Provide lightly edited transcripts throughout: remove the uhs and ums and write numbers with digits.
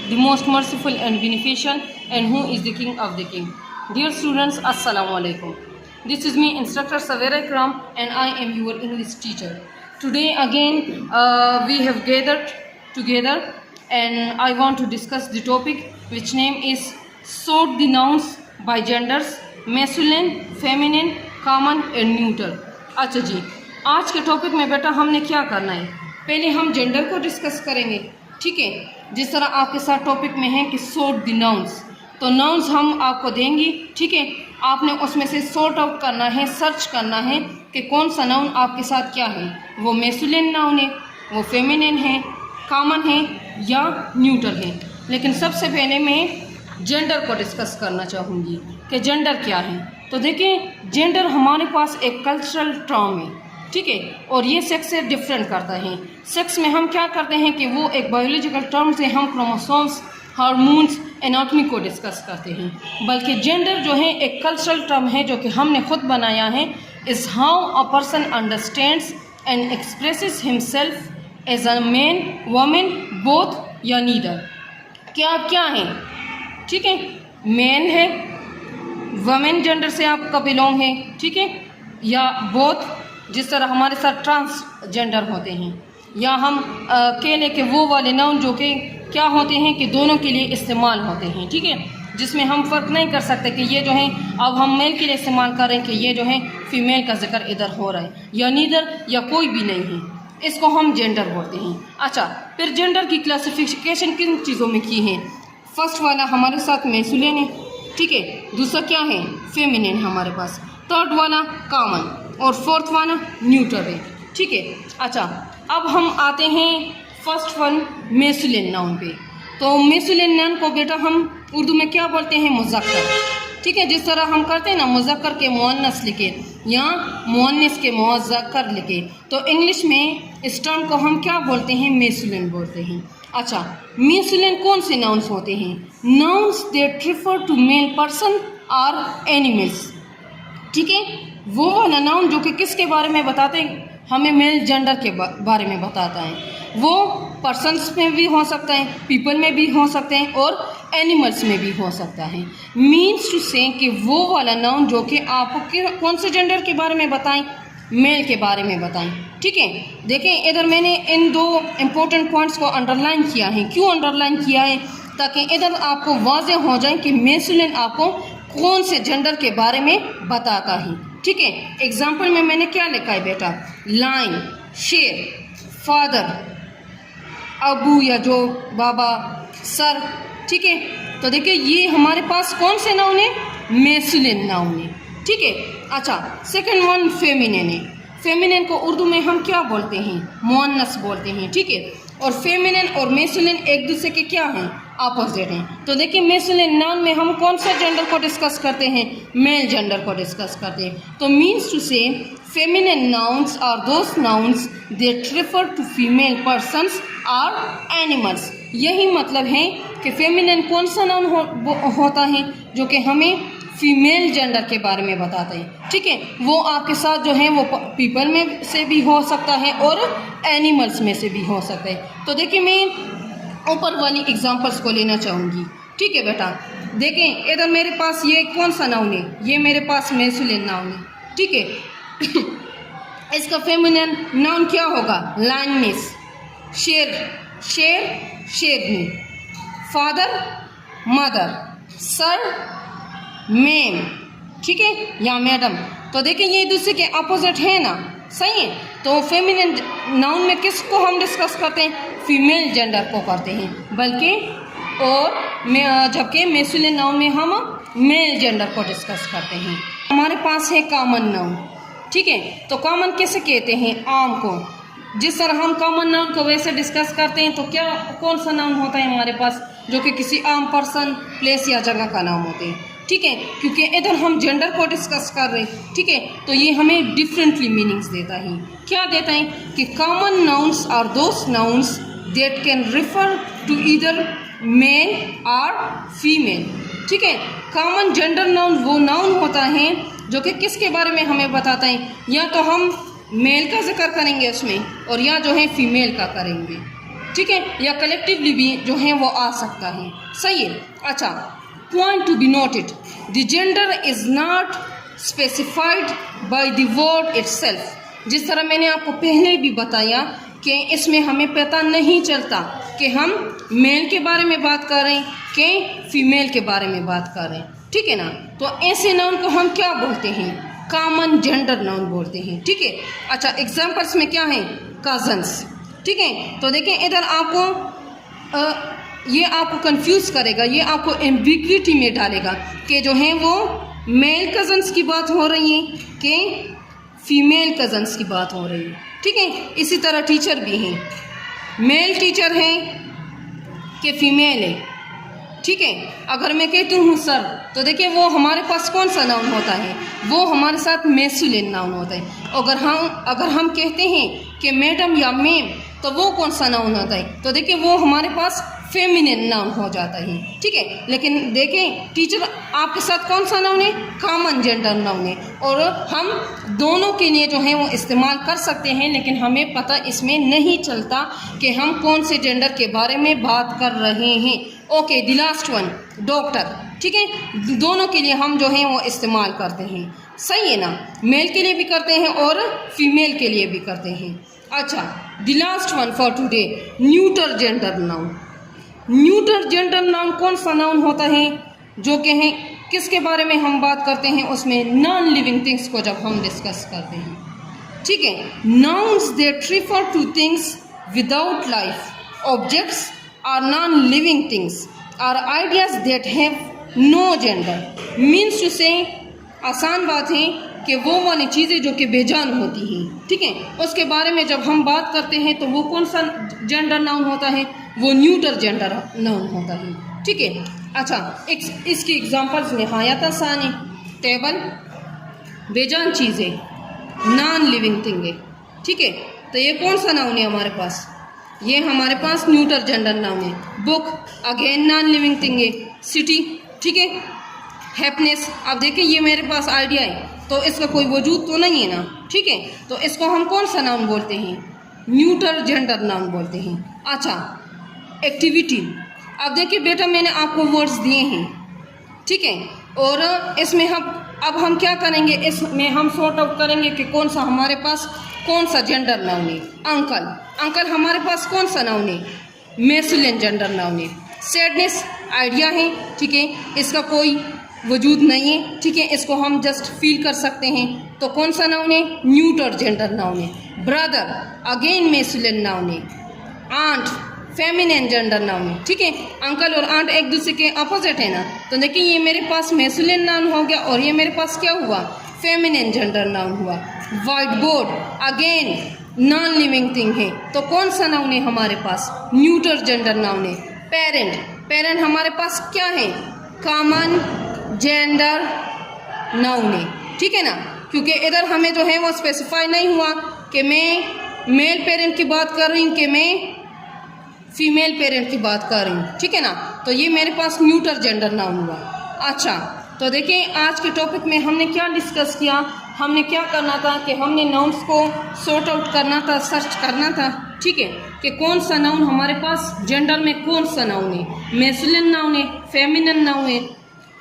the most merciful and beneficent, and who is the king of the king. Dear students, assalamu alaikum. This is me, instructor Savera Ikram, and I am your English teacher. Today again we have gathered together, and I want to discuss the topic which name is sort the nouns by genders: masculine, feminine, common and neutral. अच्छा जी, आज के topic में बेटा हमने क्या करना है, पहले हम जेंडर को डिस्कस करेंगे, ठीक है। जिस तरह आपके साथ टॉपिक में है कि सॉर्ट द नाउन्स, तो नाउन्स हम आपको देंगे, ठीक है। आपने उसमें से सॉर्ट आउट करना है, सर्च करना है कि कौन सा नाउन आपके साथ क्या है, वो मैस्कुलिन नाउन है, वो फेमिनिन है, कॉमन है या न्यूट्रल है। लेकिन सबसे पहले मैं जेंडर को डिस्कस करना चाहूँगी कि जेंडर क्या है। तो देखिए, जेंडर हमारे पास एक कल्चरल टर्म है, ठीक है, और ये सेक्स से डिफरेंट करता है। सेक्स में हम क्या करते हैं कि वो एक बायोलॉजिकल टर्म से हम क्रोमोसोम्स, हार्मोन्स, एनाटॉमी को डिस्कस करते हैं, बल्कि जेंडर जो है एक कल्चरल टर्म है जो कि हमने खुद बनाया है। Is how a person understands and expresses himself as a man, woman, both या नीदर। क्या है, ठीक है, मैन है, वुमेन जेंडर से आपका बिलोंग है, ठीक है, या बोथ, जिस तरह हमारे साथ ट्रांसजेंडर होते हैं, या हम कह लें कि वो वाले नाउन जो कि क्या होते हैं कि दोनों के लिए इस्तेमाल होते हैं, ठीक है, जिसमें हम फ़र्क नहीं कर सकते कि ये जो है अब हम मेल के लिए इस्तेमाल कर रहे हैं कि ये जो है फीमेल का जिक्र इधर हो रहा है, या नीदर या कोई भी नहीं है, इसको हम जेंडर बोलते हैं। अच्छा, फिर जेंडर की क्लासिफिकेशन किन चीज़ों में की है? फर्स्ट वाला हमारे साथ मैस्कुलिन है, ठीक है, दूसरा क्या है, फेमिनिन हमारे पास, थर्ड वाला कॉमन, और फोर्थ वाला न्यूट्रल है, ठीक है। अच्छा, अब हम आते हैं फर्स्ट वन मैस्कुलिन नाउन पे। तो मैस्कुलिन नाउन को बेटा हम उर्दू में क्या बोलते हैं, मुज़क्कर, ठीक है। जिस तरह हम करते हैं ना, मुज़क्कर के मुअन्नस लिखे या मुअन्नस के मुज़क्कर लिखे, तो इंग्लिश में इस टर्म को हम क्या बोलते हैं, मैस्कुलिन बोलते हैं। अच्छा, मैस्कुलिन कौन से नाउन्स होते हैं? Nouns that refer to male person और एनिमल्स, ठीक है, वो वाला नाउन जो कि किसके बारे में बताते हैं, हमें मेल जेंडर के बारे में बताता है। वो पर्सन्स में भी हो सकता है, पीपल में भी हो सकते हैं, और एनिमल्स में भी हो सकता है। मीन्स टू से कि वो वाला नाउन जो कि आपको कौन से जेंडर के बारे में बताएं, मेल के बारे में बताएं, ठीक है। देखें, इधर मैंने इन दो इम्पोर्टेंट पॉइंट्स को अंडरलाइन किया है। क्यों अंडरलाइन किया है? ताकि इधर आपको वाज़ेह हो जाए कि मैस्कुलिन आपको कौन से जेंडर के बारे में बताता है, ठीक है। एग्जाम्पल में मैंने क्या लिखा है बेटा, लाइन, शेर, फादर, अबू या जो बाबा, सर, ठीक है। तो देखिए, ये हमारे पास कौन से नाउन है, मैस्कुलिन नाउन है, ठीक है। अच्छा, सेकंड वन फेमिनिन है। फेमिनिन को उर्दू में हम क्या बोलते हैं, मुअन्नस बोलते हैं, ठीक है। और फेमिनिन और मैस्कुलिन एक दूसरे के क्या हैं, अपोजिट हैं। तो देखिए, मैस्कुलिन नाउन में हम कौन सा जेंडर को डिस्कस करते हैं, मेल जेंडर को डिस्कस करते हैं। तो means to say feminine nouns are those nouns that refer to female persons और एनिमल्स। यही मतलब है कि फेमिनिन कौन सा नाउन होता है जो कि हमें फीमेल जेंडर के बारे में बताता है, ठीक है। वो आपके साथ जो है वो पीपल में से भी हो सकता है और एनिमल्स में से भी हो सकता है। तो देखिए, मैं ऊपर वाली एग्जांपल्स को लेना चाहूँगी, ठीक है बेटा। देखें, इधर मेरे पास ये कौन सा नाउन है, ये मेरे पास मैस्कुलिन नाउन है, ठीक है। इसका फेमिनिन नाउन क्या होगा, लायनेस, शेर, शेर, शेरनी, फादर, मदर, सर, मैम, ठीक है, या मैडम। तो देखिए, ये दूसरे के अपोजिट है ना, सही है। तो फेमिनिन नाउन में किसको हम डिस्कस करते हैं, फीमेल जेंडर को करते हैं, बल्कि और जबकि मैस्कुलिन नाउन में हम मेल जेंडर को डिस्कस करते हैं। हमारे पास है कॉमन नाउन, ठीक है। तो कॉमन किसे कहते हैं, आम को। जिस तरह हम कॉमन नाउन को वैसे डिस्कस करते हैं, तो क्या कौन सा नाउन होता है हमारे पास जो कि किसी आम पर्सन, प्लेस या जगह का नाम होते हैं, ठीक है। क्योंकि इधर हम जेंडर को डिस्कस कर रहे हैं, ठीक है, तो ये हमें डिफरेंटली मीनिंग्स देता है। क्या देता है कि common nouns are those nouns that can refer to either male और फीमेल, ठीक है। कॉमन जेंडर नाउन वो नाउन होता है जो कि किसके बारे में हमें बताता है, या तो हम मेल का जिक्र करेंगे उसमें, और या जो है फीमेल का करेंगे, ठीक है, या कलेक्टिवली भी जो है वो आ सकता है। सही है। अच्छा, point to be noted, the gender is not specified by the word itself. जिस तरह मैंने आपको पहले भी बताया कि इसमें हमें पता नहीं चलता कि हम मेल के बारे में बात कर रहे हैं कि फीमेल के बारे में बात कर रहे हैं, ठीक है ना। तो ऐसे नाउन को हम क्या बोलते हैं, कॉमन जेंडर नाउन बोलते हैं, ठीक है। अच्छा, एग्जांपल्स में क्या है, कजन्स, ठीक है। तो देखें इधर आपको ये आपको कंफ्यूज करेगा, ये आपको एम्बिग्विटी में डालेगा कि जो है वो मेल कजन्स की बात हो रही है कि फीमेल कजन्स की बात हो रही है, ठीक है। इसी तरह टीचर भी हैं, मेल टीचर हैं कि फीमेल है, ठीक है। अगर मैं कहती हूँ सर, तो देखिए वो हमारे पास कौन सा नाउन होता है, वो हमारे साथ मैस्कुलिन नाउन होता है। अगर हम कहते हैं कि मैडम या मैम, तो वो कौन सा नाउन होता है, तो देखिए वो हमारे पास फेमिनिन नाउन हो जाता है, ठीक है। लेकिन देखें टीचर आपके साथ कौन सा नाउन है, कॉमन जेंडर नाउन है, और हम दोनों के लिए जो है वो इस्तेमाल कर सकते हैं, लेकिन हमें पता इसमें नहीं चलता कि हम कौन से जेंडर के बारे में बात कर रहे हैं। Okay, the last one, doctor, ठीक है। दोनों के लिए हम जो है वो इस्तेमाल करते हैं, सही है ना, मेल के लिए भी करते हैं और फीमेल के लिए भी करते हैं। अच्छा, the last one for today, neuter gender noun. Neuter gender noun कौन सा नाउन होता है, जो कि है किसके बारे में हम बात करते हैं, उसमें नॉन लिविंग थिंग्स को जब हम डिस्कस करते हैं, ठीक है। Nouns that refer to things without life, objects or non living things or ideas that have no gender. Means to say, आसान बात है कि वो वाली चीज़ें जो कि बेजान होती हैं, ठीक है, उसके बारे में जब हम बात करते हैं तो वो कौन सा जेंडर नाउन होता है, वो न्यूटर जेंडर नाउन होता है, ठीक है। अच्छा, इसकी एग्जांपल्स नहायत आसान है। टेबल बेजान चीज़ें, नॉन लिविंग थिंग है, ठीक है। तो ये कौन सा नाउन है हमारे पास, ये हमारे पास न्यूटर जेंडर नाउन है। Book again non living thing है। सिटी, ठीक है। हैप्पीनेस, अब देखिए ये मेरे पास आइडिया है, तो इसका कोई वजूद तो नहीं है ना, ठीक है। तो इसको हम कौन सा नाउन बोलते हैं, न्यूटर जेंडर नाउन बोलते हैं। अच्छा, एक्टिविटी, अब देखिए बेटा मैंने आपको वर्ड्स दिए हैं, ठीक है, और इसमें हम क्या करेंगे, इसमें हम सॉर्ट आउट करेंगे कि कौन सा हमारे पास कौन सा जेंडर नाउन है। अंकल हमारे पास कौन सा नाउन है, मैस्कुलिन जेंडर नाउन है। सैडनेस आइडिया है, ठीक है, इसका कोई वजूद नहीं है, ठीक है, इसको हम जस्ट फील कर सकते हैं, तो कौन सा नाउन है, न्यूटर जेंडर नाउन है। ब्रदर अगेन मैस्कुलिन नाउन है। आंट फेमिनिन जेंडर नाउन है, ठीक है। अंकल और आंट एक दूसरे के अपोजिट है ना, तो देखिए ये मेरे पास मैस्कुलिन नाउन हो गया और ये मेरे पास क्या हुआ, फेमिनिन जेंडर नाउन हुआ। White board again non living thing है, तो कौन सा नाउन है हमारे पास, न्यूटर जेंडर नाउन है। पेरेंट हमारे पास क्या है, कॉमन जेंडर नाउन है, ठीक है ना, क्योंकि इधर हमें जो है वो स्पेसिफाई नहीं हुआ कि मैं मेल पेरेंट की बात कर रही हूँ कि मैं फीमेल पेरेंट की बात कर रही हूँ, ठीक है ना। तो ये मेरे पास न्यूटर जेंडर नाउन हुआ। अच्छा, तो देखिए आज के टॉपिक में हमने क्या डिस्कस किया, हमने क्या करना था कि हमने नाउन्स को सॉर्ट आउट करना था, सर्च करना था, ठीक है, कि कौन सा नाउन हमारे पास जेंडर में कौन सा नाउन है, मैस्कुलिन नाउन है, फेमिनिन नाउन है,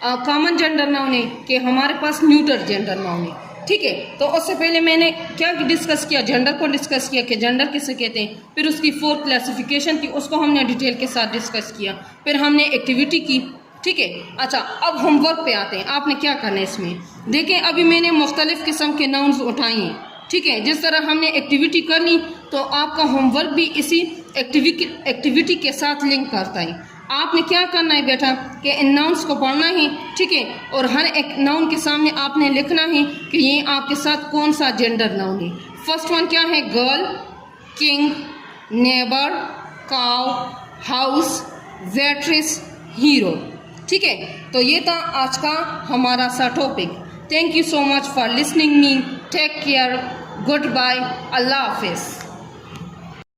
कॉमन जेंडर नाउन है, कि हमारे पास न्यूटर जेंडर नाउन है, ठीक है। तो उससे पहले मैंने क्या डिस्कस किया, जेंडर को डिस्कस किया कि जेंडर किसे कहते हैं, फिर उसकी 4 क्लासिफिकेशन थी, उसको हमने डिटेल के साथ डिस्कस किया, फिर हमने एक्टिविटी की, ठीक है। अच्छा, अब होमवर्क पे आते हैं, आपने क्या करना है इसमें, देखें अभी मैंने मुख्तलिफ़ किस्म के नाउन्स उठाए हैं, ठीक है। जिस तरह हमने एक्टिविटी कर ली, तो आपका होमवर्क भी इसी एक्टिविटी के साथ लिंक करता है। आपने क्या करना है बेटा कि इन नाउन्स को पढ़ना है, ठीक है, और हर एक नाउन के सामने आपने लिखना है कि ये आपके साथ कौन सा जेंडर नाउन है। फर्स्ट वन क्या है, girl, king, neighbour, cow, house, waitress, hero, ठीक है। तो ये था आज का हमारा सा topic. Thank you so much for listening me, take care, good bye, अल्लाह हाफिज़।